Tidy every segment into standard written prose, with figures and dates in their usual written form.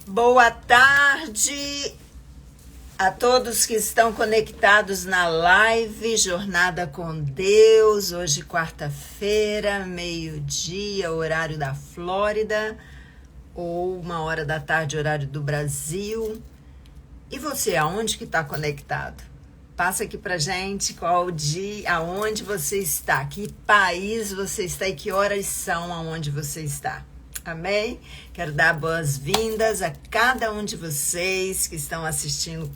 Boa tarde a todos que estão conectados na live Jornada com Deus. Hoje, quarta-feira, meio-dia, horário da Flórida, ou 1h da tarde, horário do Brasil. E você, aonde que está conectado? Passa aqui pra gente qual o dia, aonde você está, que país você está e que horas são aonde você está. Amém? Quero dar boas-vindas a cada um de vocês que estão assistindo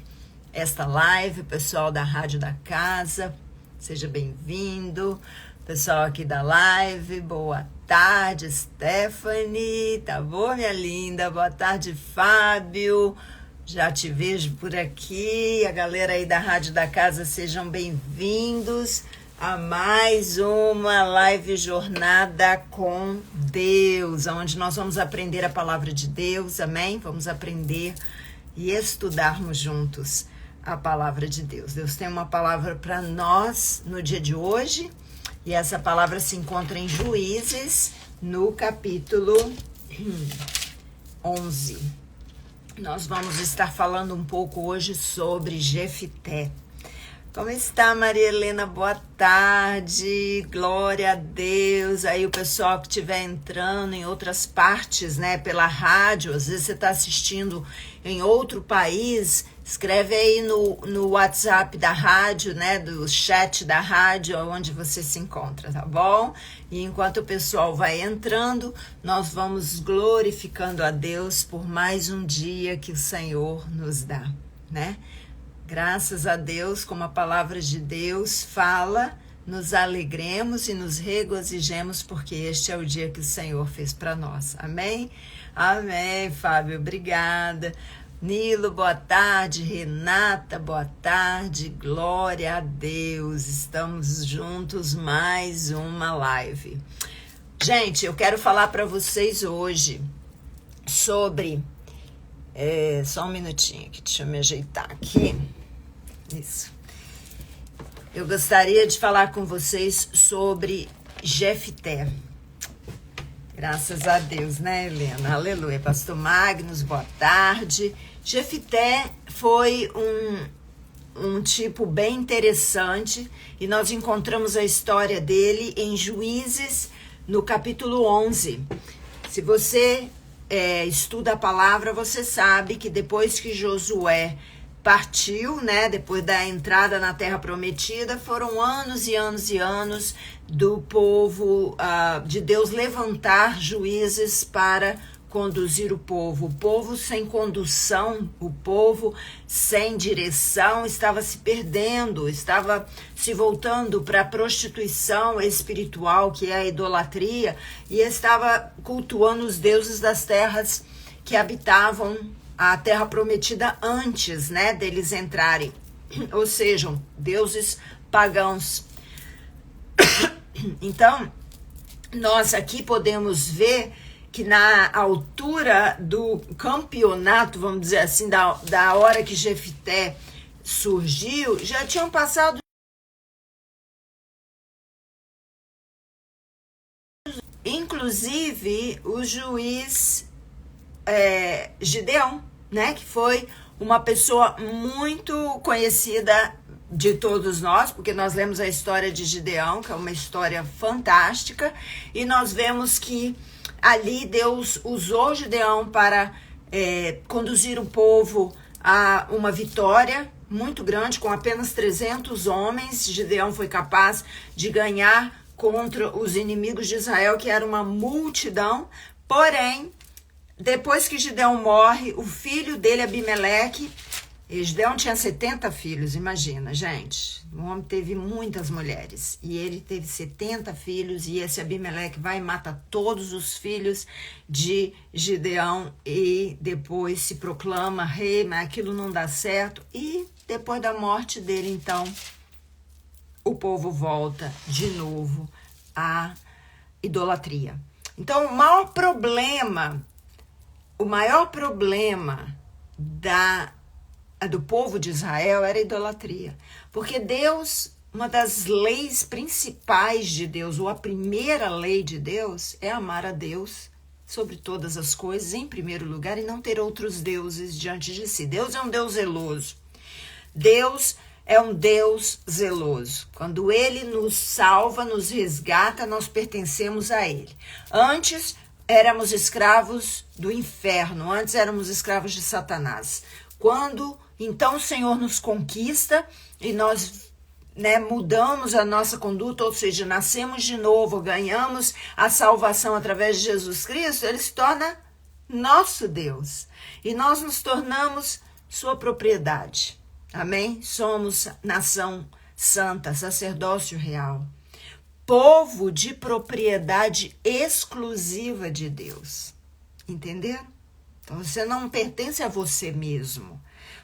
esta live, pessoal da Rádio da Casa, seja bem-vindo. Pessoal aqui da live, boa tarde, Stephanie, tá bom, minha linda? Boa tarde, Fábio. Já te vejo por aqui. A galera aí da Rádio da Casa, sejam bem-vindos a mais uma live Jornada com Deus, onde nós vamos aprender a palavra de Deus, amém? Vamos aprender e estudarmos juntos a palavra de Deus. Deus tem uma palavra para nós no dia de hoje, e essa palavra se encontra em Juízes, no capítulo 11. Nós vamos estar falando um pouco hoje sobre Jefté. Como está, Maria Helena? Boa tarde, glória a Deus. Aí o pessoal que estiver entrando em outras partes, né, pela rádio, às vezes você está assistindo em outro país, escreve aí no WhatsApp da rádio, né, do chat da rádio, onde você se encontra, tá bom? E enquanto o pessoal vai entrando, nós vamos glorificando a Deus por mais um dia que o Senhor nos dá, né? Graças a Deus, como a palavra de Deus fala, nos alegremos e nos regozijemos, porque este é o dia que o Senhor fez para nós. Amém? Amém, Fábio, obrigada. Nilo, boa tarde. Renata, boa tarde. Glória a Deus. Estamos juntos, mais uma live. Gente, eu quero falar para vocês hoje sobre... só um minutinho aqui, deixa eu me ajeitar aqui. Isso. Eu gostaria de falar com vocês sobre Jefté. Graças a Deus, né, Helena? Aleluia. Pastor Magnus, boa tarde. Jefté foi um tipo bem interessante, e nós encontramos a história dele em Juízes, no capítulo 11. Se você estuda a palavra, você sabe que depois que Josué partiu, né, depois da entrada na Terra Prometida, foram anos e anos e anos do povo, de Deus levantar juízes para conduzir o povo sem condução, o povo sem direção, estava se perdendo, estava se voltando para a prostituição espiritual, que é a idolatria, e estava cultuando os deuses das terras que habitavam a Terra Prometida antes, né, deles entrarem, ou seja, deuses pagãos. Então, nós aqui podemos ver que na altura do campeonato, vamos dizer assim, da hora que Jefté surgiu, já tinham passado inclusive o juiz Gideão, né, que foi uma pessoa muito conhecida de todos nós, porque nós lemos a história de Gideão, que é uma história fantástica, e nós vemos que ali Deus usou Gideão para conduzir o povo a uma vitória muito grande. Com apenas 300 homens, Gideão foi capaz de ganhar contra os inimigos de Israel, que era uma multidão. Porém, depois que Gideão morre, o filho dele, Abimeleque, Gideão tinha 70 filhos, imagina, gente. O homem teve muitas mulheres e ele teve 70 filhos, e esse Abimeleque vai e mata todos os filhos de Gideão e depois se proclama rei, mas aquilo não dá certo. E depois da morte dele, então, o povo volta de novo à idolatria. Então, o maior problema do povo de Israel era a idolatria, porque Deus uma das leis principais de Deus, ou a primeira lei de Deus, é amar a Deus sobre todas as coisas, em primeiro lugar, e não ter outros deuses diante de si. Deus é um Deus zeloso. Deus é um Deus zeloso. Quando Ele nos salva, nos resgata, nós pertencemos a Ele. Antes éramos escravos do inferno, antes éramos escravos de Satanás. Quando então o Senhor nos conquista e nós mudamos a nossa conduta, ou seja, nascemos de novo, ganhamos a salvação através de Jesus Cristo, Ele se torna nosso Deus. E nós nos tornamos sua propriedade. Amém? Somos nação santa, sacerdócio real. Povo de propriedade exclusiva de Deus. Entenderam? Então você não pertence a você mesmo.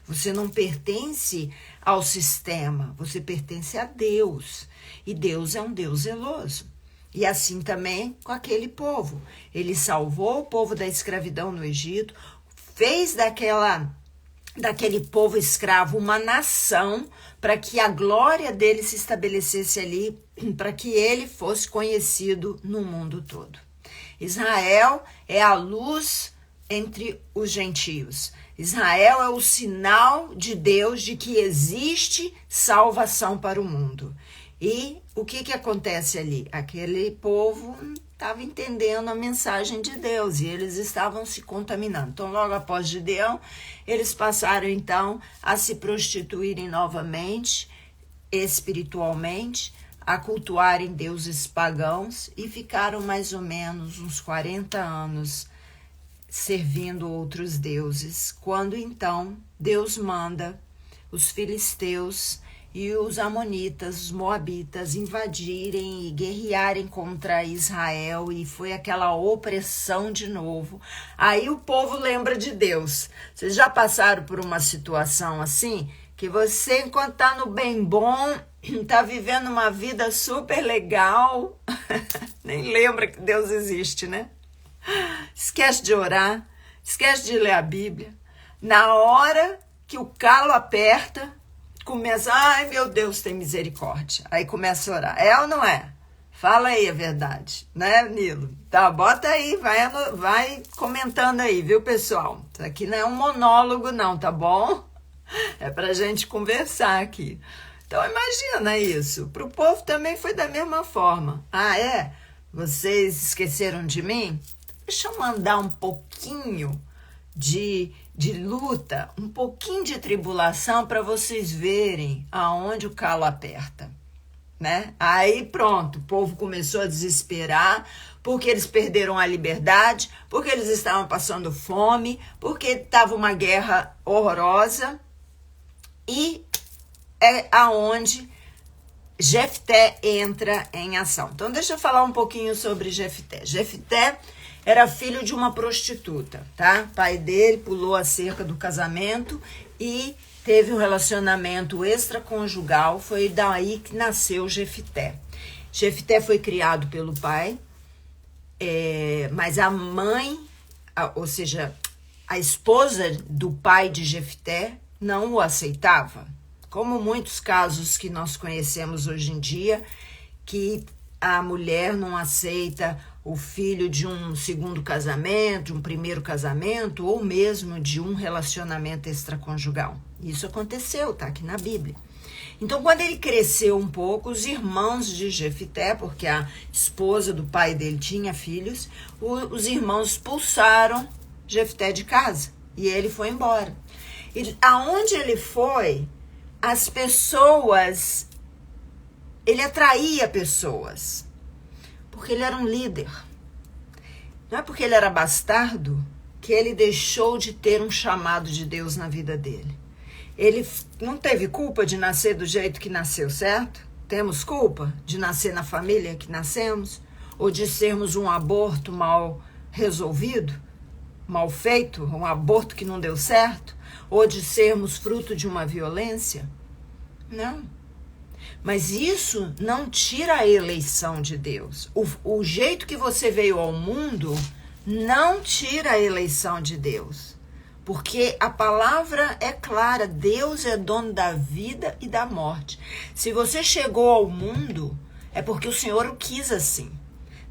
Você não pertence ao sistema. Você pertence a Deus. E Deus é um Deus zeloso. E assim também com aquele povo. Ele salvou o povo da escravidão no Egito, fez daquele povo escravo uma nação, para que a glória dele se estabelecesse ali, para que ele fosse conhecido no mundo todo. Israel é a luz entre os gentios. Israel é o sinal de Deus de que existe salvação para o mundo. E o que acontece ali? Aquele povo estava entendendo a mensagem de Deus e eles estavam se contaminando. Então, logo após Gideão, eles passaram então a se prostituírem novamente, espiritualmente, a cultuarem deuses pagãos e ficaram mais ou menos uns 40 anos servindo outros deuses, quando então Deus manda os filisteus e os amonitas, os moabitas invadirem e guerrearem contra Israel, e foi aquela opressão de novo. Aí o povo lembra de Deus. Vocês já passaram por uma situação assim? Que você, enquanto tá no bem bom, tá vivendo uma vida super legal, nem lembra que Deus existe, né? Esquece de orar, esquece de ler a Bíblia. Na hora que o calo aperta, começa, ai meu Deus, tem misericórdia. Aí começa a orar. É ou não é? Fala aí a verdade, né, Nilo? Tá, bota aí, vai comentando aí, viu, pessoal? Isso aqui não é um monólogo não, tá bom? É pra gente conversar aqui. Então imagina isso. Pro povo também foi da mesma forma. Ah, é? Vocês esqueceram de mim? Deixa eu mandar um pouquinho de luta, um pouquinho de tribulação para vocês verem aonde o calo aperta, né? Aí pronto, o povo começou a desesperar porque eles perderam a liberdade, porque eles estavam passando fome, porque estava uma guerra horrorosa, e é aonde Jefté entra em ação. Então deixa eu falar um pouquinho sobre Jefté. Jefté era filho de uma prostituta, tá? O pai dele pulou a cerca do casamento e teve um relacionamento extraconjugal. Foi daí que nasceu Jefté. Jefté foi criado pelo pai, mas a mãe, ou seja, a esposa do pai de Jefté não o aceitava. Como muitos casos que nós conhecemos hoje em dia, que a mulher não aceita o filho de um segundo casamento, de um primeiro casamento, ou mesmo de um relacionamento extraconjugal. Isso aconteceu, tá aqui na Bíblia. Então, quando ele cresceu um pouco, os irmãos de Jefté, porque a esposa do pai dele tinha filhos, os irmãos expulsaram Jefté de casa e ele foi embora. E aonde ele foi, as pessoas, ele atraía pessoas, porque ele era um líder. Não é porque ele era bastardo que ele deixou de ter um chamado de Deus na vida dele. Ele não teve culpa de nascer do jeito que nasceu, certo? Temos culpa de nascer na família que nascemos? Ou de sermos um aborto mal resolvido, mal feito, um aborto que não deu certo? Ou de sermos fruto de uma violência? Não. Mas isso não tira a eleição de Deus. O jeito que você veio ao mundo não tira a eleição de Deus. porque a palavra é clara, Deus é dono da vida e da morte. Se você chegou ao mundo, é porque o Senhor o quis assim.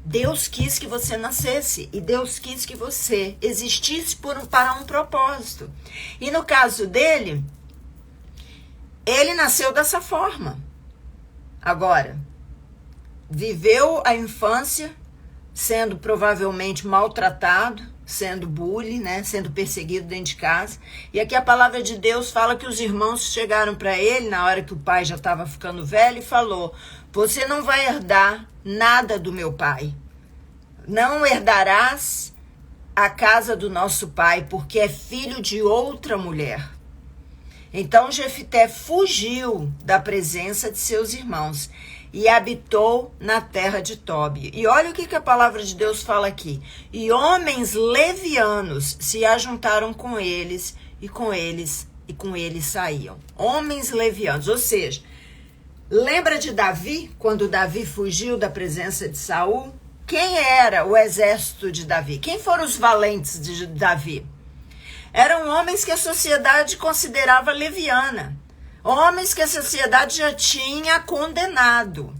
Deus quis que você nascesse e Deus quis que você existisse para um propósito. E no caso dele, ele nasceu dessa forma. Agora, viveu a infância sendo provavelmente maltratado, sendo bullying, né, sendo perseguido dentro de casa. E aqui a palavra de Deus fala que os irmãos chegaram para ele na hora que o pai já estava ficando velho e falou: você não vai herdar nada do meu pai. Não herdarás a casa do nosso pai, porque é filho de outra mulher. Então Jefté fugiu da presença de seus irmãos e habitou na terra de Tobi. E olha o que a palavra de Deus fala aqui. E homens levianos se ajuntaram com eles e com eles saíam. Homens levianos, ou seja, lembra de Davi, quando Davi fugiu da presença de Saul? Quem era o exército de Davi? Quem foram os valentes de Davi? Eram homens que a sociedade considerava leviana. Homens que a sociedade já tinha condenado.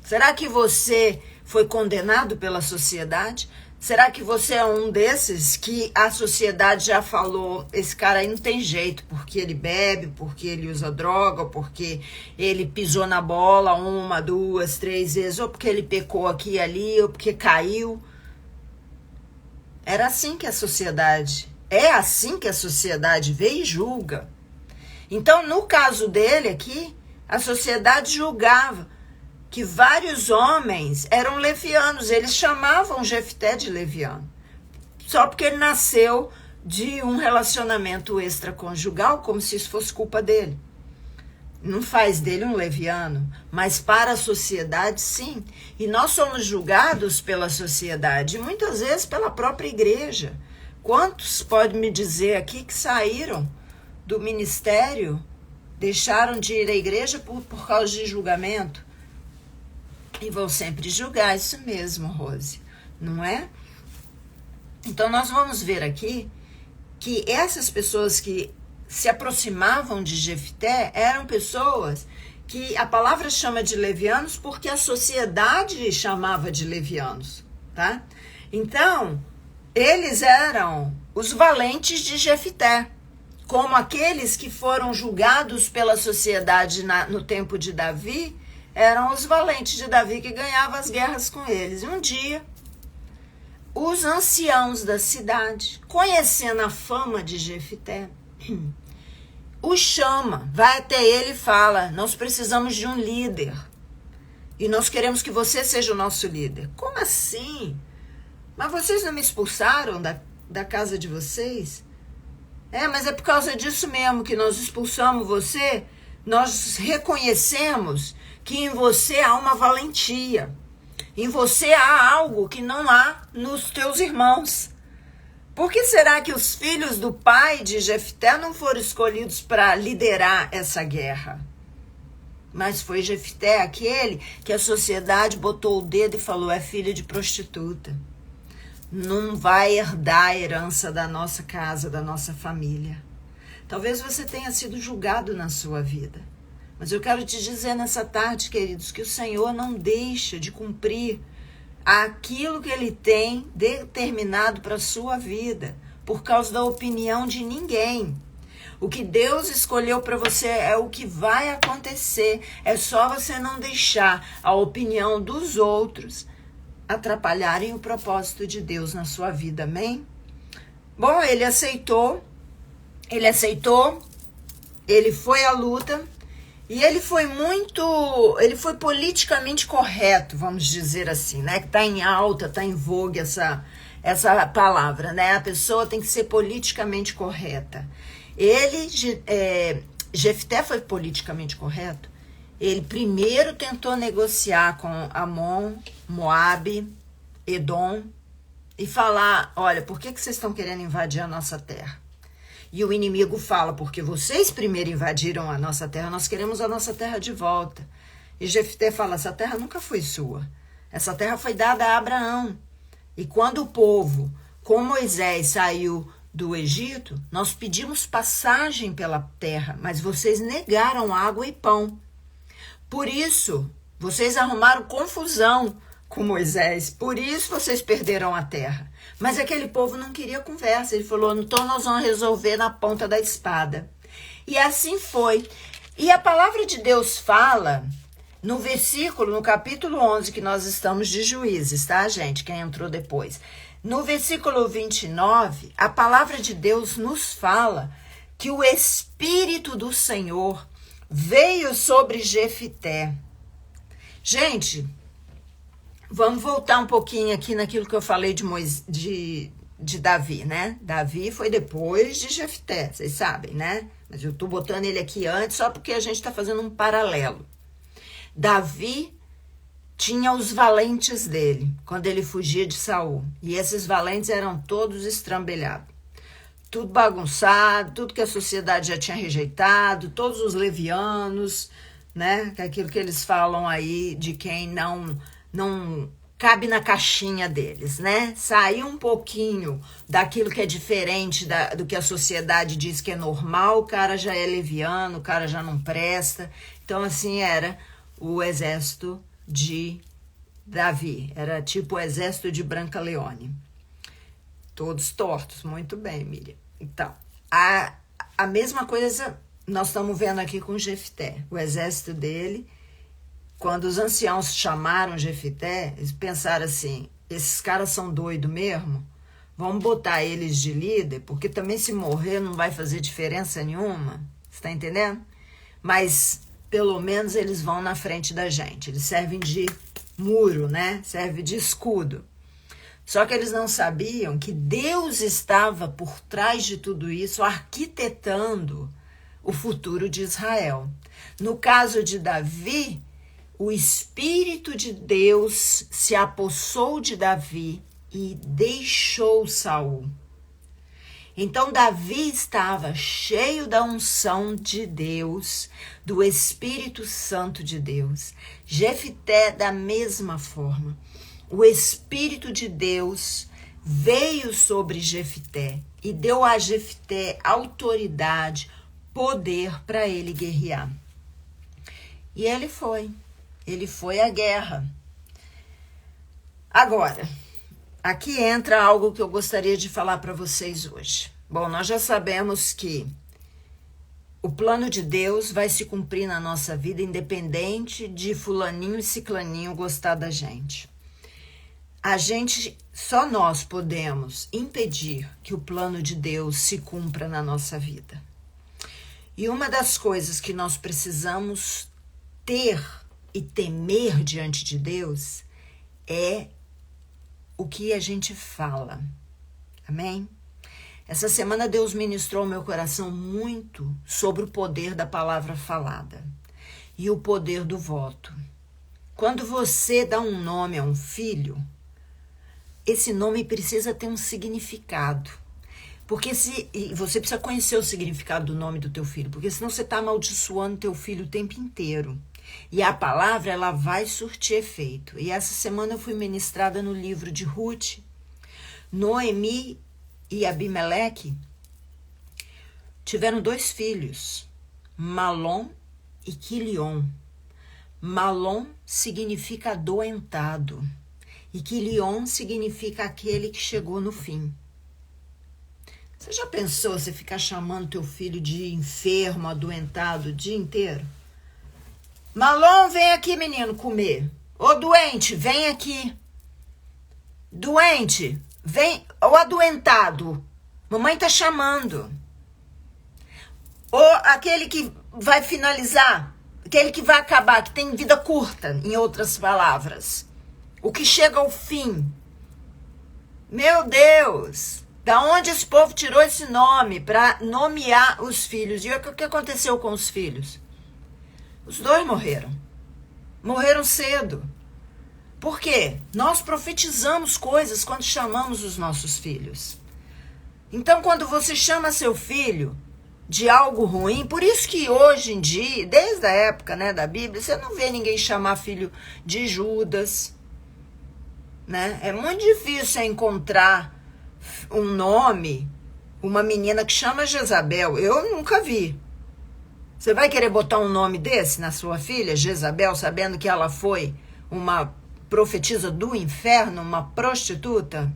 Será que você foi condenado pela sociedade? Será que você é um desses que a sociedade já falou, esse cara aí não tem jeito, porque ele bebe, porque ele usa droga, porque ele pisou na bola 1, 2, 3 vezes, ou porque ele pecou aqui e ali, ou porque caiu? Era assim que a sociedade, é assim que a sociedade vê e julga. Então, no caso dele aqui, a sociedade julgava que vários homens eram levianos. Eles chamavam Jefté de leviano, só porque ele nasceu de um relacionamento extraconjugal, como se isso fosse culpa dele. Não faz dele um leviano, mas para a sociedade, sim. E nós somos julgados pela sociedade, e muitas vezes pela própria igreja. Quantos podem me dizer aqui que saíram do ministério, deixaram de ir à igreja por causa de julgamento? E vão sempre julgar, isso mesmo, Rose, não é? Então nós vamos ver aqui que essas pessoas que se aproximavam de Jefté eram pessoas que a palavra chama de levianos porque a sociedade chamava de levianos, tá? Então, eles eram os valentes de Jefté, como aqueles que foram julgados pela sociedade no tempo de Davi, eram os valentes de Davi que ganhavam as guerras com eles. E um dia, os anciãos da cidade, conhecendo a fama de Jefté, o chama, vai até ele e fala: nós precisamos de um líder e nós queremos que você seja o nosso líder. Como assim? Mas vocês não me expulsaram da casa de vocês? Mas é por causa disso mesmo que nós expulsamos você. Nós reconhecemos que em você há uma valentia. Em você há algo que não há nos teus irmãos. Por que será que os filhos do pai de Jefté não foram escolhidos para liderar essa guerra? Mas foi Jefté aquele que a sociedade botou o dedo e falou: é filho de prostituta. Não vai herdar a herança da nossa casa, da nossa família. Talvez você tenha sido julgado na sua vida. Mas eu quero te dizer nessa tarde, queridos, que o Senhor não deixa de cumprir aquilo que Ele tem determinado para a sua vida, por causa da opinião de ninguém. O que Deus escolheu para você é o que vai acontecer. É só você não deixar a opinião dos outros atrapalharem o propósito de Deus na sua vida, amém? Bom, ele aceitou, ele foi à luta, e ele foi politicamente correto, vamos dizer assim, né? Que está em alta, está em vogue essa palavra, né? A pessoa tem que ser politicamente correta. Jefté foi politicamente correto. Ele primeiro tentou negociar com Amon, Moabe, Edom e falar: olha, por que vocês estão querendo invadir a nossa terra? E o inimigo fala: porque vocês primeiro invadiram a nossa terra, nós queremos a nossa terra de volta. E Jefté fala: essa terra nunca foi sua. Essa terra foi dada a Abraão. E quando o povo, com Moisés, saiu do Egito, nós pedimos passagem pela terra, mas vocês negaram água e pão. Por isso, vocês arrumaram confusão com Moisés, por isso vocês perderam a terra. Mas aquele povo não queria conversa, ele falou, então nós vamos resolver na ponta da espada. E assim foi. E a palavra de Deus fala no versículo, no capítulo 11, que nós estamos de Juízes, tá, gente? Quem entrou depois. No versículo 29, a palavra de Deus nos fala que o Espírito do Senhor veio sobre Jefité. Gente, vamos voltar um pouquinho aqui naquilo que eu falei de Davi, né? Davi foi depois de Jefité, vocês sabem, né? Mas eu tô botando ele aqui antes só porque a gente tá fazendo um paralelo. Davi tinha os valentes dele, quando ele fugia de Saul. E esses valentes eram todos estrambelhados. Tudo bagunçado, tudo que a sociedade já tinha rejeitado, todos os levianos, né? Aquilo que eles falam aí de quem não cabe na caixinha deles, né? Sair um pouquinho daquilo que é diferente do que a sociedade diz que é normal, o cara já é leviano, o cara já não presta. Então, assim, era o exército de Davi. Era tipo o exército de Brancaleone. Todos tortos. Muito bem, Miriam. Então, a mesma coisa nós estamos vendo aqui com Jefité. O exército dele, quando os anciãos chamaram Jefité, eles pensaram assim, esses caras são doidos mesmo? Vamos botar eles de líder, porque também se morrer não vai fazer diferença nenhuma. Você está entendendo? Mas pelo menos eles vão na frente da gente. Eles servem de muro, né? Serve de escudo. Só que eles não sabiam que Deus estava por trás de tudo isso, arquitetando o futuro de Israel. No caso de Davi, o Espírito de Deus se apossou de Davi e deixou Saul. Então Davi estava cheio da unção de Deus, do Espírito Santo de Deus. Jefité da mesma forma. O Espírito de Deus veio sobre Jefité e deu a Jefité autoridade, poder para ele guerrear. E ele foi à guerra. Agora, aqui entra algo que eu gostaria de falar para vocês hoje. Bom, nós já sabemos que o plano de Deus vai se cumprir na nossa vida, independente de fulaninho e ciclaninho gostar da gente. Só nós podemos impedir que o plano de Deus se cumpra na nossa vida. E uma das coisas que nós precisamos ter e temer diante de Deus é o que a gente fala. Amém? Essa semana Deus ministrou ao meu coração muito sobre o poder da palavra falada e o poder do voto. Quando você dá um nome a um filho, esse nome precisa ter um significado. Porque você precisa conhecer o significado do nome do teu filho, porque senão você está amaldiçoando teu filho o tempo inteiro. E a palavra, ela vai surtir efeito. E essa semana eu fui ministrada no livro de Ruth. Noemi e Abimeleque tiveram 2 filhos, Malom e Quilion. Malom significa adoentado e Quilion significa aquele que chegou no fim. Você já pensou você ficar chamando teu filho de enfermo, adoentado o dia inteiro? Malom, vem aqui, menino, comer. Ô, doente, vem aqui. Doente, vem. Ô, adoentado, mamãe tá chamando. Ô, aquele que vai finalizar, aquele que vai acabar, que tem vida curta, em outras palavras. O que chega ao fim. Meu Deus, da onde esse povo tirou esse nome para nomear os filhos? E o que aconteceu com os filhos? Os 2 morreram. Morreram cedo. Por quê? Nós profetizamos coisas quando chamamos os nossos filhos. Então, quando você chama seu filho de algo ruim, por isso que hoje em dia, desde a época, né, da Bíblia, você não vê ninguém chamar filho de Judas, né? É muito difícil encontrar um nome, uma menina que chama Jezabel. Eu nunca vi. Você vai querer botar um nome desse na sua filha, Jezabel, sabendo que ela foi uma profetisa do inferno, uma prostituta,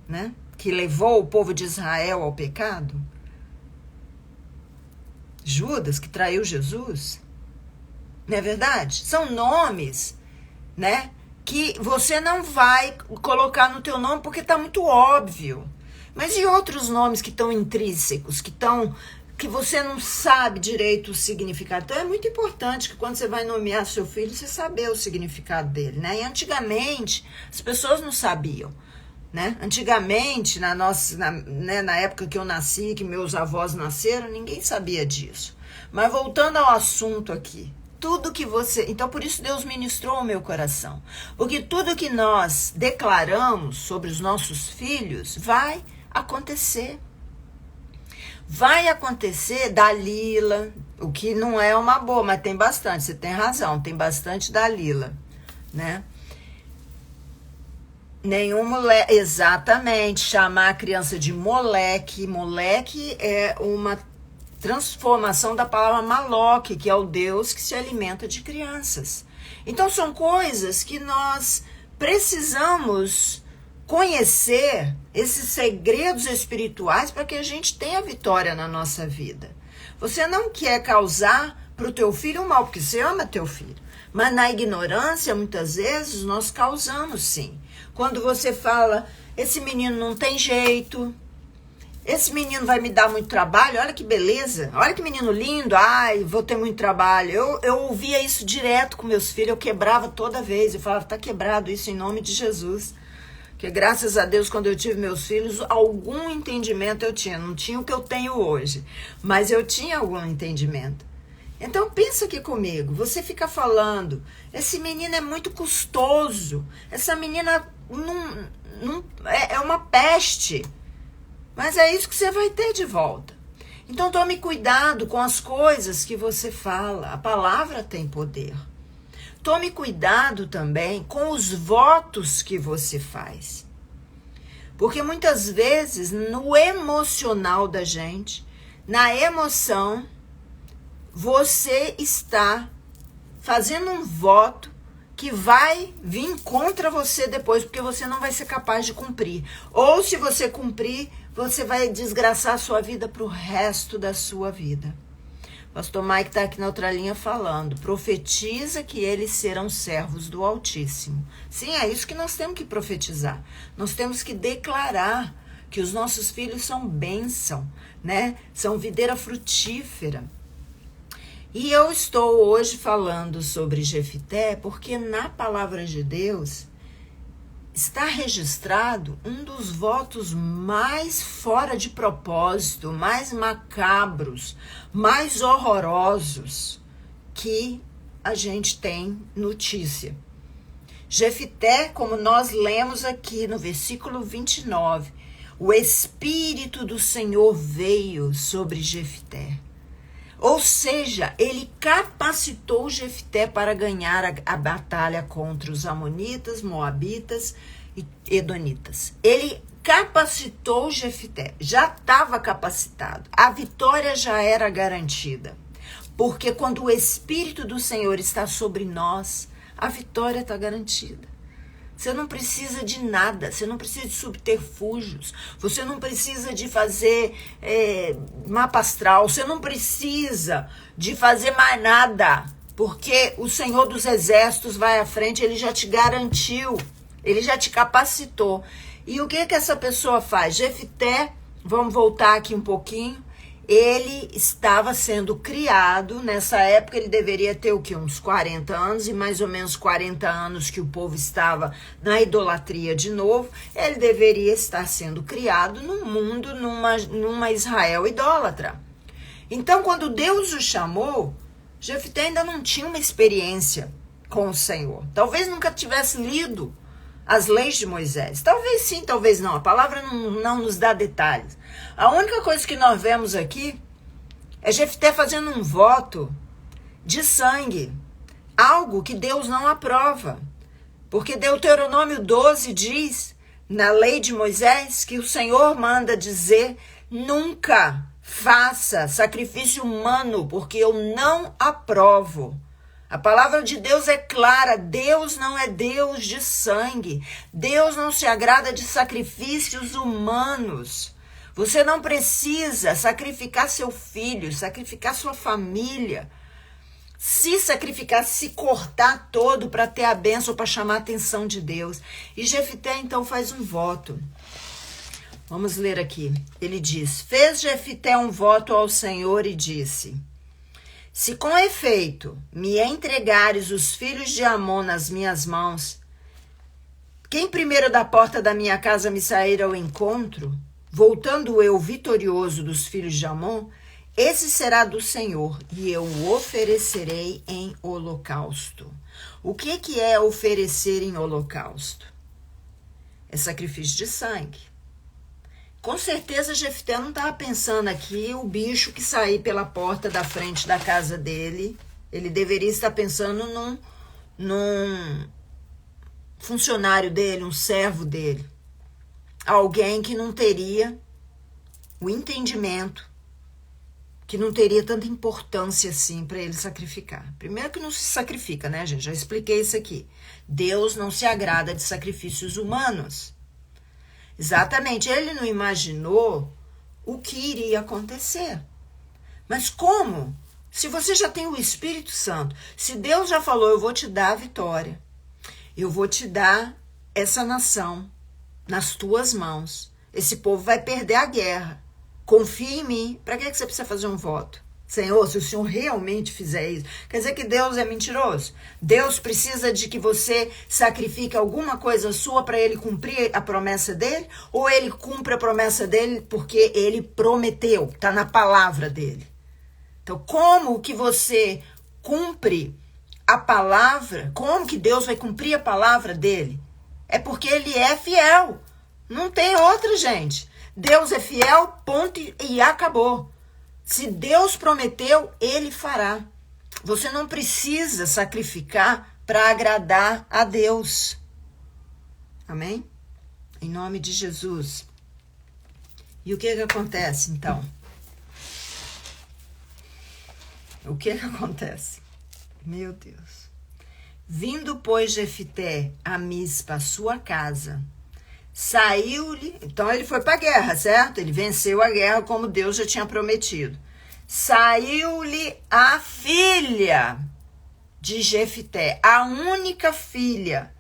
né? Que levou o povo de Israel ao pecado? Judas, que traiu Jesus. Não é verdade? São nomes, né, que você não vai colocar no teu nome porque está muito óbvio. Mas e outros nomes que estão intrínsecos, que você não sabe direito o significado? Então é muito importante que quando você vai nomear seu filho, você saber o significado dele, né? E antigamente as pessoas não sabiam, né? Antigamente, na época que eu nasci, que meus avós nasceram, ninguém sabia disso. Mas voltando ao assunto aqui, tudo que você... Então, por isso Deus ministrou o meu coração. Porque tudo que nós declaramos sobre os nossos filhos vai acontecer. Vai acontecer, Dalila, o que não é uma boa, mas tem bastante, você tem razão, tem bastante Dalila, né? Nenhum moleque, exatamente, chamar a criança de moleque. Moleque é uma transformação da palavra Maloque, que é o Deus que se alimenta de crianças. Então são coisas que nós precisamos conhecer, esses segredos espirituais, para que a gente tenha vitória na nossa vida. Você não quer causar para o teu filho um mal, porque você ama teu filho. Mas na ignorância, muitas vezes, nós causamos sim. Quando você fala, esse menino não tem jeito, esse menino vai me dar muito trabalho, olha que beleza, olha que menino lindo, ai, vou ter muito trabalho. Eu ouvia isso direto com meus filhos, eu quebrava toda vez, eu falava, tá quebrado isso em nome de Jesus. Porque graças a Deus, quando eu tive meus filhos, algum entendimento eu tinha, não tinha o que eu tenho hoje, mas eu tinha algum entendimento. Então pensa aqui comigo, você fica falando, esse menino é muito custoso, essa menina é uma peste, mas é isso que você vai ter de volta. Então tome cuidado com as coisas que você fala, a palavra tem poder. Tome cuidado também com os votos que você faz. Porque muitas vezes no emocional da gente, na emoção, você está fazendo um voto que vai vir contra você depois, porque você não vai ser capaz de cumprir. Ou se você cumprir, você vai desgraçar a sua vida para o resto da sua vida. Pastor Mike está aqui na outra linha falando, profetiza que eles serão servos do Altíssimo. Sim, é isso que nós temos que profetizar. Nós temos que declarar que os nossos filhos são bênção, né? São videira frutífera. E eu estou hoje falando sobre Jefité porque na palavra de Deus está registrado um dos votos mais fora de propósito, mais macabros, mais horrorosos que a gente tem notícia. Jefité, como nós lemos aqui no versículo 29, o Espírito do Senhor veio sobre Jefité. Ou seja, ele capacitou Jefité para ganhar a batalha contra os amonitas, moabitas e edonitas. Ele capacitou Jefité, já estava capacitado. A vitória já era garantida. Porque quando o Espírito do Senhor está sobre nós, a vitória está garantida. Você não precisa de nada, você não precisa de subterfúgios, você não precisa de fazer mapa astral, você não precisa de fazer mais nada, porque o Senhor dos Exércitos vai à frente, ele já te garantiu, ele já te capacitou. E o que essa pessoa faz? Jefité, vamos voltar aqui um pouquinho, ele estava sendo criado, nessa época ele deveria ter o quê? Uns 40 anos, e mais ou menos 40 anos que o povo estava na idolatria de novo, ele deveria estar sendo criado num mundo, numa Israel idólatra. Então, quando Deus o chamou, Jefité ainda não tinha uma experiência com o Senhor. Talvez nunca tivesse lido as leis de Moisés. Talvez sim, talvez não. A palavra não nos dá detalhes. A única coisa que nós vemos aqui é Jefité fazendo um voto de sangue. Algo que Deus não aprova. Porque Deuteronômio 12 diz, na lei de Moisés, que o Senhor manda dizer Nunca faça sacrifício humano, porque eu não aprovo. A palavra de Deus é clara, Deus não é Deus de sangue. Deus não se agrada de sacrifícios humanos. Você não precisa sacrificar seu filho, sacrificar sua família, se sacrificar, se cortar todo para ter a bênção, para chamar a atenção de Deus. E Jefté então faz um voto. Vamos ler aqui. Ele diz: fez Jefté um voto ao Senhor e disse: se com efeito me entregares os filhos de Amon nas minhas mãos, quem primeiro da porta da minha casa me sair ao encontro, voltando eu vitorioso dos filhos de Amon, esse será do Senhor, e eu o oferecerei em holocausto. O que é oferecer em holocausto? É sacrifício de sangue. Com certeza Jefté não estava pensando aqui o bicho que sair pela porta da frente da casa dele. Ele deveria estar pensando num funcionário dele, um servo dele. Alguém que não teria o entendimento, que não teria tanta importância assim para ele sacrificar. Primeiro que não se sacrifica, né, gente? Já expliquei isso aqui. Deus não se agrada de sacrifícios humanos. Exatamente, ele não imaginou o que iria acontecer. Mas como? Se você já tem o Espírito Santo, se Deus já falou, eu vou te dar a vitória, eu vou te dar essa nação nas tuas mãos, esse povo vai perder a guerra, confia em mim. Para que você precisa fazer um voto? Senhor, se o Senhor realmente fizer isso, quer dizer que Deus é mentiroso? Deus precisa de que você sacrifique alguma coisa sua para ele cumprir a promessa dele? Ou ele cumpre a promessa dele porque ele prometeu, está na palavra dele? Então, como que você cumpre a palavra? Como que Deus vai cumprir a palavra dele? É porque ele é fiel. Não tem outra, gente. Deus é fiel, ponto, e acabou. Se Deus prometeu, ele fará. Você não precisa sacrificar para agradar a Deus. Amém? Em nome de Jesus. E o que acontece, então? O que acontece? Meu Deus. Vindo, pois, Jefté a Mispa, sua casa, saiu-lhe, então ele foi para a guerra, certo? Ele venceu a guerra como Deus já tinha prometido. Saiu-lhe a filha de Jefté, a única filha,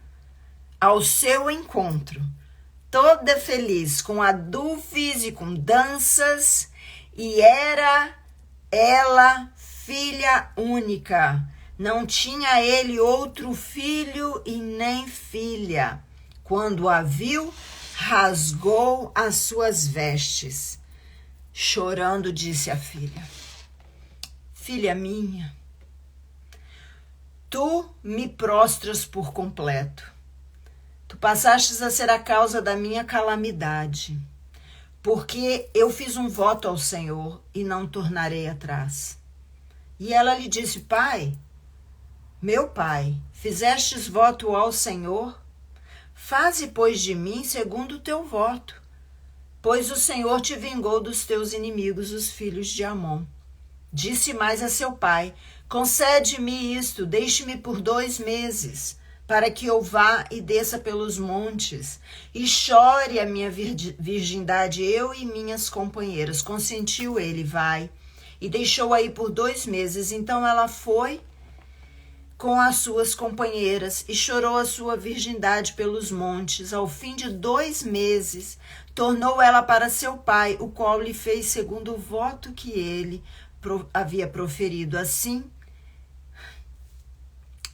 ao seu encontro, toda feliz, com adufes e com danças, e era ela filha única. Não tinha ele outro filho e nem filha. Quando a viu, rasgou as suas vestes. Chorando, disse a filha: filha minha, tu me prostras por completo. Tu passastes a ser a causa da minha calamidade, porque eu fiz um voto ao Senhor e não tornarei atrás. E ela lhe disse: pai, meu pai, fizestes voto ao Senhor? Faze, pois, de mim segundo o teu voto, pois o Senhor te vingou dos teus inimigos, os filhos de Amon. Disse mais a seu pai: concede-me isto, deixe-me por 2 meses, para que eu vá e desça pelos montes, e chore a minha virgindade, eu e minhas companheiras. Consentiu ele: vai. E deixou aí por 2 meses. Então ela foi com as suas companheiras e chorou a sua virgindade pelos montes. Ao fim de 2 meses, tornou ela para seu pai, o qual lhe fez segundo o voto que ele havia proferido. Assim,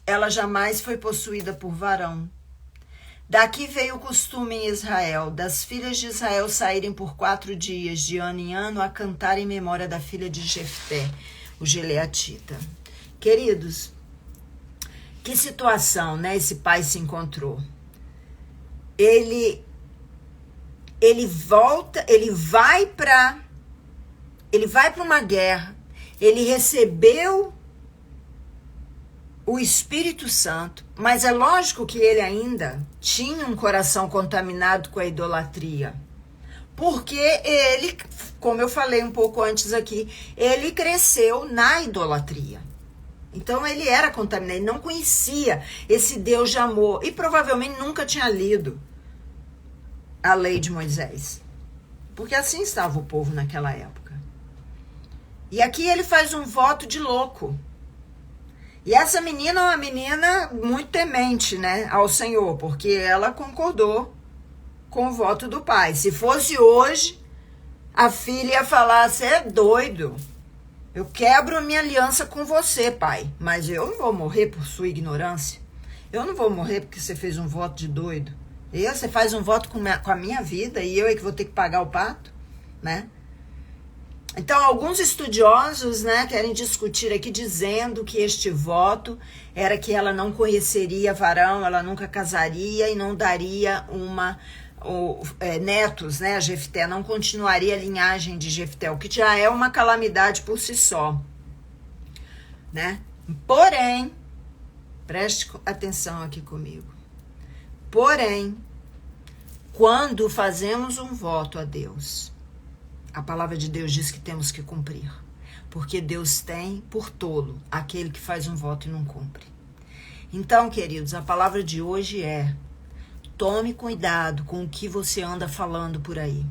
ela jamais foi possuída por varão. Daqui veio o costume em Israel, das filhas de Israel saírem por 4 dias, de ano em ano, a cantar em memória da filha de Jefté, o gileatita. Queridos, que situação, né, esse pai se encontrou. Ele vai para uma guerra. Ele recebeu o Espírito Santo, mas é lógico que ele ainda tinha um coração contaminado com a idolatria. Porque ele, como eu falei um pouco antes aqui, ele cresceu na idolatria. Então ele era contaminado, ele não conhecia esse Deus de amor e provavelmente nunca tinha lido a lei de Moisés. Porque assim estava o povo naquela época. E aqui ele faz um voto de louco. E essa menina é uma menina muito temente, né, ao Senhor, porque ela concordou com o voto do pai. Se fosse hoje, a filha ia falar: você é doido. Eu quebro a minha aliança com você, pai. Mas eu não vou morrer por sua ignorância. Eu não vou morrer porque você fez um voto de doido. Você faz um voto com a minha vida e eu é que vou ter que pagar o pato, né? Então, alguns estudiosos, né, querem discutir aqui dizendo que este voto era que ela não conheceria varão, ela nunca casaria e não daria netos, né, a Jefté, não continuaria a linhagem de Jefté, o que já é uma calamidade por si só, né? Porém, preste atenção aqui comigo, porém, quando fazemos um voto a Deus, a palavra de Deus diz que temos que cumprir, porque Deus tem por tolo aquele que faz um voto e não cumpre. Então, queridos, a palavra de hoje é: tome cuidado com o que você anda falando por aí.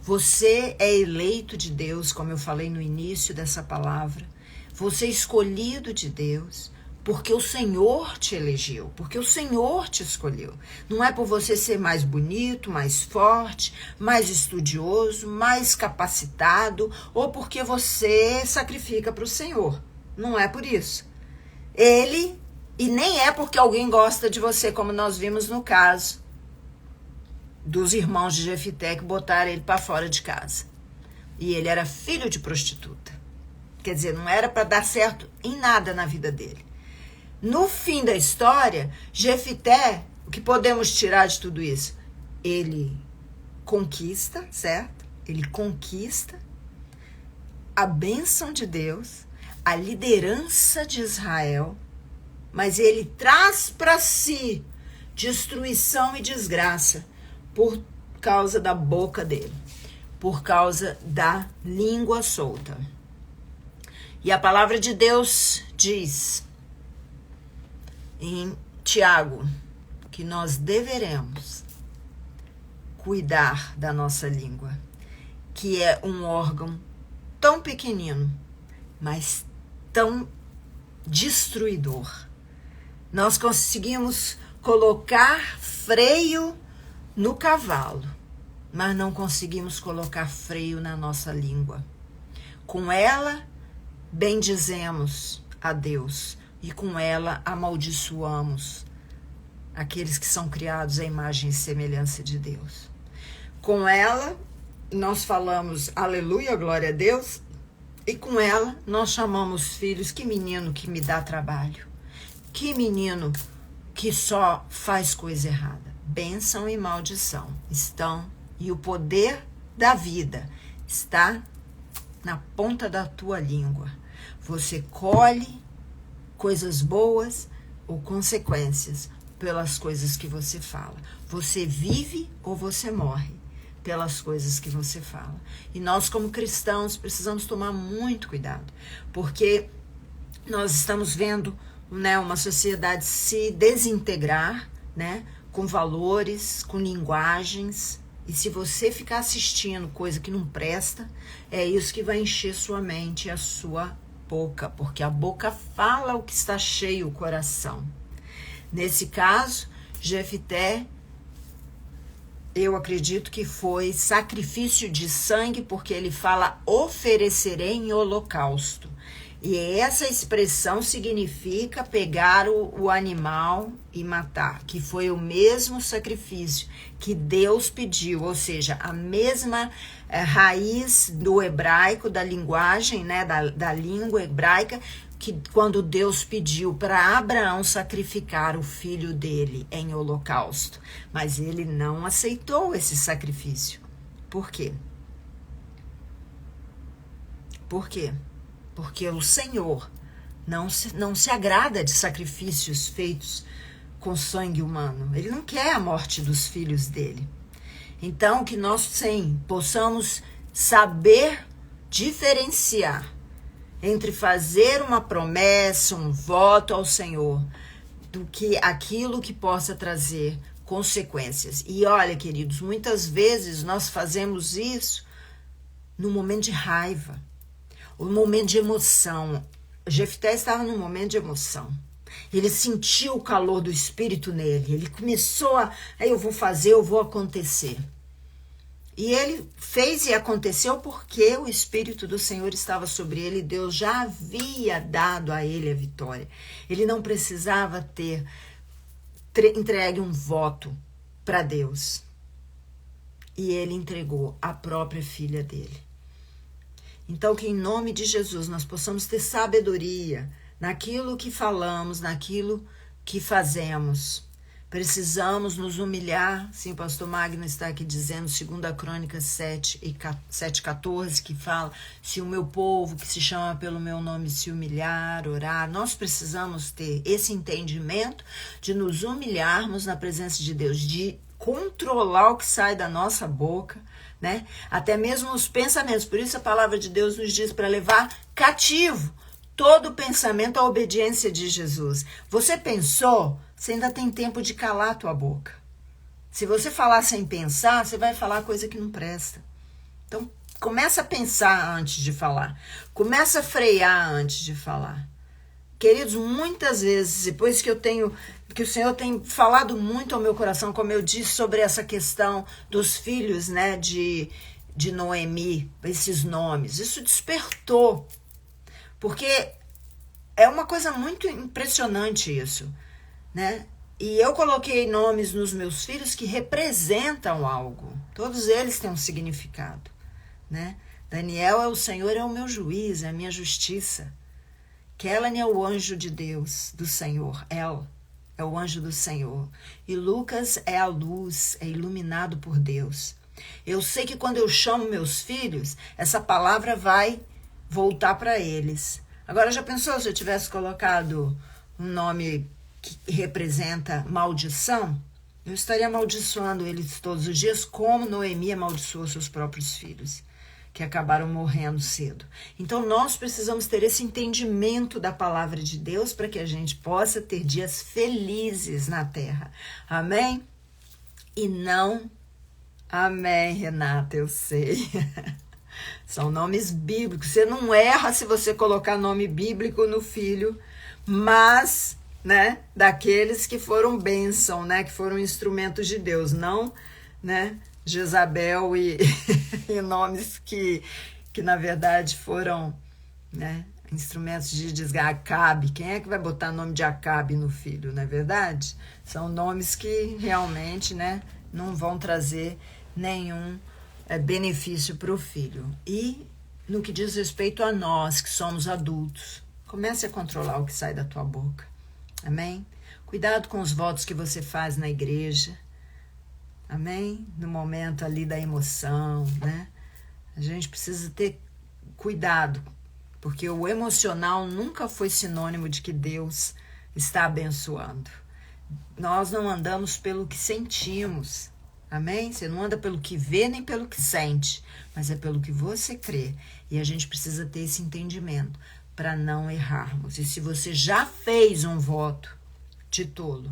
Você é eleito de Deus, como eu falei no início dessa palavra. Você é escolhido de Deus, porque o Senhor te elegeu, porque o Senhor te escolheu. Não é por você ser mais bonito, mais forte, mais estudioso, mais capacitado, ou porque você sacrifica para o Senhor. Não é por isso. E nem é porque alguém gosta de você, como nós vimos no caso dos irmãos de Jefté que botaram ele para fora de casa. E ele era filho de prostituta. Quer dizer, não era para dar certo em nada na vida dele. No fim da história, Jefté, o que podemos tirar de tudo isso? Ele conquista, certo? Ele conquista a bênção de Deus, a liderança de Israel, mas ele traz para si destruição e desgraça por causa da boca dele, por causa da língua solta. E a palavra de Deus diz em Tiago que nós deveremos cuidar da nossa língua, que é um órgão tão pequenino, mas tão destruidor. Nós conseguimos colocar freio no cavalo, mas não conseguimos colocar freio na nossa língua. Com ela, bendizemos a Deus, e com ela amaldiçoamos aqueles que são criados à imagem e semelhança de Deus. Com ela, nós falamos aleluia, glória a Deus, e com ela nós chamamos filhos: que menino que me dá trabalho, que menino que só faz coisa errada. Bênção e maldição estão, e o poder da vida está na ponta da tua língua. Você colhe coisas boas ou consequências pelas coisas que você fala. Você vive ou você morre pelas coisas que você fala. E nós, como cristãos, precisamos tomar muito cuidado, porque nós estamos vendo, né, uma sociedade se desintegrar, né, com valores, com linguagens. E se você ficar assistindo coisa que não presta, é isso que vai encher sua mente e a sua boca, porque a boca fala o que está cheio o coração. Nesse caso, Jefté, eu acredito que foi sacrifício de sangue, porque ele fala oferecerei em holocausto. E essa expressão significa pegar o animal e matar, que foi o mesmo sacrifício que Deus pediu, ou seja, a mesma raiz do hebraico, da linguagem, né, da língua hebraica, que quando Deus pediu para Abraão sacrificar o filho dele em holocausto. Mas ele não aceitou esse sacrifício. Por quê? Por quê? Porque o Senhor não se agrada de sacrifícios feitos com sangue humano. Ele não quer a morte dos filhos dele. Então, que nós, sim, possamos saber diferenciar entre fazer uma promessa, um voto ao Senhor, do que aquilo que possa trazer consequências. E olha, queridos, muitas vezes nós fazemos isso no momento de raiva, ou no momento de emoção. Jefté estava num momento de emoção. Ele sentiu o calor do Espírito nele. Ele começou eu vou fazer, eu vou acontecer. E ele fez e aconteceu porque o Espírito do Senhor estava sobre ele. Deus já havia dado a ele a vitória. Ele não precisava ter entregue um voto para Deus. E ele entregou a própria filha dele. Então, que em nome de Jesus nós possamos ter sabedoria naquilo que falamos, naquilo que fazemos. Precisamos nos humilhar. Sim, o pastor Magno está aqui dizendo, 2 Crônicas 7:14, que fala, se o meu povo que se chama pelo meu nome se humilhar, orar. Nós precisamos ter esse entendimento de nos humilharmos na presença de Deus, de controlar o que sai da nossa boca, né? Até mesmo os pensamentos. Por isso a palavra de Deus nos diz para levar cativo todo pensamento à obediência de Jesus. Você pensou? Você ainda tem tempo de calar a tua boca. Se você falar sem pensar, você vai falar coisa que não presta. Então, começa a pensar antes de falar. Começa a frear antes de falar. Queridos, muitas vezes, depois que o Senhor tem falado muito ao meu coração, como eu disse, sobre essa questão dos filhos, né, de Noemi, esses nomes, isso despertou. Porque é uma coisa muito impressionante isso, né? E eu coloquei nomes nos meus filhos que representam algo. Todos eles têm um significado, né? Daniel é o Senhor, é o meu juiz, é a minha justiça. Kellen é o anjo de Deus, do Senhor. El é o anjo do Senhor. E Lucas é a luz, é iluminado por Deus. Eu sei que quando eu chamo meus filhos, essa palavra vai voltar para eles. Agora, já pensou se eu tivesse colocado um nome que representa maldição? Eu estaria amaldiçoando eles todos os dias, como Noemi amaldiçoou seus próprios filhos, que acabaram morrendo cedo. Então, nós precisamos ter esse entendimento da palavra de Deus para que a gente possa ter dias felizes na terra. Amém? E não... Amém, Renata, eu sei. São nomes bíblicos. Você não erra se você colocar nome bíblico no filho, mas, né, daqueles que foram bênção, né, que foram instrumentos de Deus, não, né, Jezabel e nomes que na verdade foram, né, instrumentos de desgraça. Acabe. Quem é que vai botar nome de Acabe no filho, não é verdade? São nomes que realmente, né, não vão trazer nenhum benefício para o filho. E no que diz respeito a nós, que somos adultos, comece a controlar o que sai da tua boca. Amém? Cuidado com os votos que você faz na igreja. Amém? No momento ali da emoção, né? A gente precisa ter cuidado, porque o emocional nunca foi sinônimo de que Deus está abençoando. Nós não andamos pelo que sentimos. Amém? Você não anda pelo que vê nem pelo que sente, mas é pelo que você crê. E a gente precisa ter esse entendimento para não errarmos. E se você já fez um voto de tolo,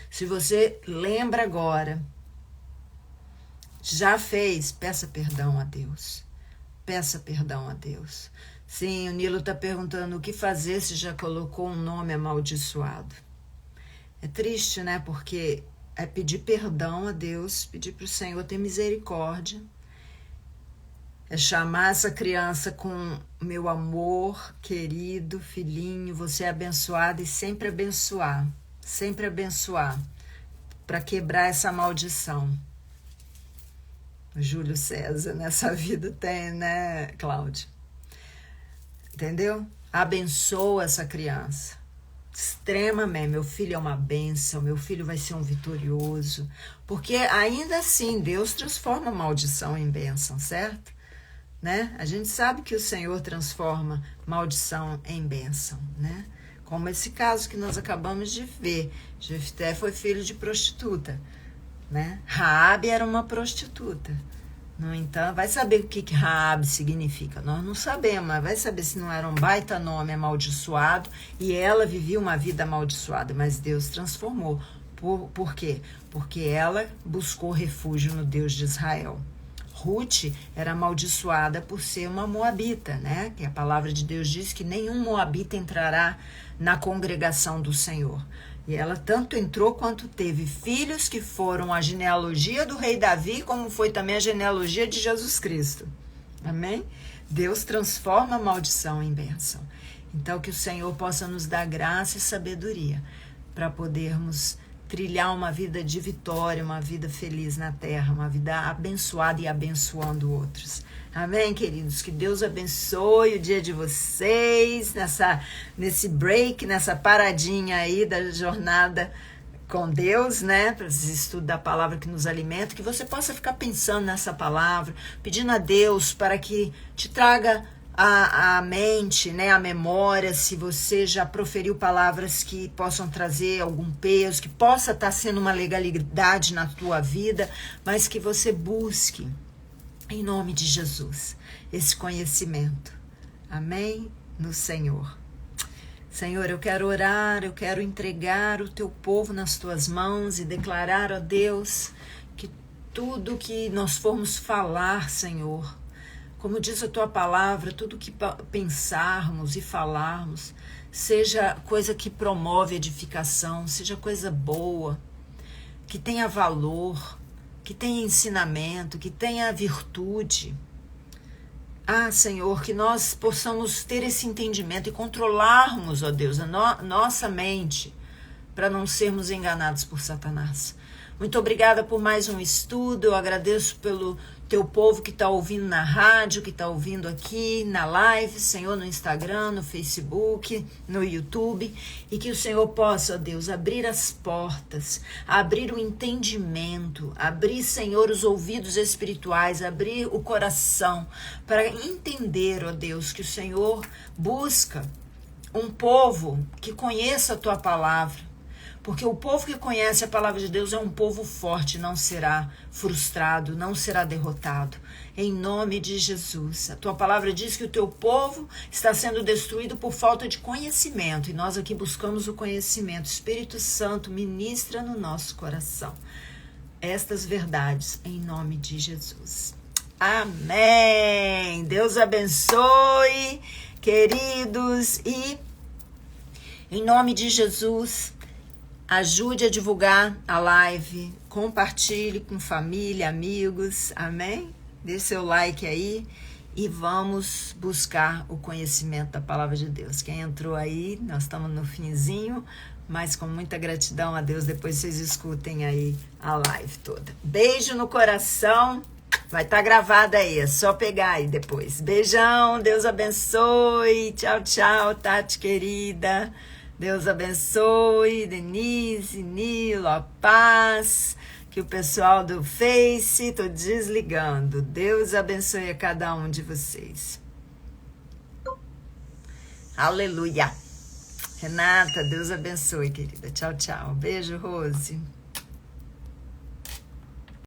se você lembra agora, já fez, peça perdão a Deus. Peça perdão a Deus. Sim, o Nilo está perguntando o que fazer se já colocou um nome amaldiçoado. É triste, né? Porque é pedir perdão a Deus, pedir para o Senhor ter misericórdia. É chamar essa criança com meu amor, querido, filhinho, você é abençoado e sempre abençoar, para quebrar essa maldição. O Júlio César nessa vida tem, né, Cláudia? Entendeu? Abençoa essa criança. Extremamente, meu filho é uma bênção, meu filho vai ser um vitorioso, porque ainda assim Deus transforma maldição em bênção, certo? Né? A gente sabe que o Senhor transforma maldição em bênção, né? Como esse caso que nós acabamos de ver. Jefté foi filho de prostituta, né? Raabe era uma prostituta. No entanto, vai saber o que Raabe significa. Nós não sabemos, mas vai saber se não era um baita nome amaldiçoado e ela vivia uma vida amaldiçoada, mas Deus transformou. Por quê? Porque ela buscou refúgio no Deus de Israel. Ruth era amaldiçoada por ser uma moabita, né? Que a palavra de Deus diz que nenhum moabita entrará na congregação do Senhor. E ela tanto entrou quanto teve filhos que foram a genealogia do rei Davi, como foi também a genealogia de Jesus Cristo. Amém? Deus transforma a maldição em bênção. Então, que o Senhor possa nos dar graça e sabedoria para podermos trilhar uma vida de vitória, uma vida feliz na terra, uma vida abençoada e abençoando outros. Amém, queridos? Que Deus abençoe o dia de vocês, nesse break, nessa paradinha aí da jornada com Deus, né? Para esse estudo da palavra que nos alimenta, que você possa ficar pensando nessa palavra, pedindo a Deus para que te traga a mente, né, a memória, se você já proferiu palavras que possam trazer algum peso, que possa estar sendo uma legalidade na tua vida, mas que você busque, em nome de Jesus, esse conhecimento. Amém? No Senhor. Senhor, eu quero orar, eu quero entregar o teu povo nas tuas mãos e declarar, ó Deus, que tudo que nós formos falar, Senhor, como diz a tua palavra, tudo que pensarmos e falarmos, seja coisa que promove edificação, seja coisa boa, que tenha valor, que tenha ensinamento, que tenha virtude. Ah, Senhor, que nós possamos ter esse entendimento e controlarmos, ó Deus, a nossa mente, para não sermos enganados por Satanás. Muito obrigada por mais um estudo, eu agradeço pelo teu povo que está ouvindo na rádio, que está ouvindo aqui na live, Senhor, no Instagram, no Facebook, no YouTube, e que o Senhor possa, ó Deus, abrir as portas, abrir o entendimento, abrir, Senhor, os ouvidos espirituais, abrir o coração, para entender, ó Deus, que o Senhor busca um povo que conheça a tua palavra, porque o povo que conhece a palavra de Deus é um povo forte, não será frustrado, não será derrotado. Em nome de Jesus. A tua palavra diz que o teu povo está sendo destruído por falta de conhecimento. E nós aqui buscamos o conhecimento. Espírito Santo, ministra no nosso coração estas verdades, em nome de Jesus. Amém. Deus abençoe, queridos. E em nome de Jesus, ajude a divulgar a live, compartilhe com família, amigos, amém? Dê seu like aí e vamos buscar o conhecimento da palavra de Deus. Quem entrou aí, nós estamos no finzinho, mas com muita gratidão a Deus, depois vocês escutem aí a live toda. Beijo no coração, vai estar gravada aí, é só pegar aí depois. Beijão, Deus abençoe, tchau, tchau, Tati querida. Deus abençoe, Denise, Nilo, a paz, que o pessoal do Face, tô desligando. Deus abençoe a cada um de vocês. Aleluia. Renata, Deus abençoe, querida. Tchau, tchau. Beijo, Rose.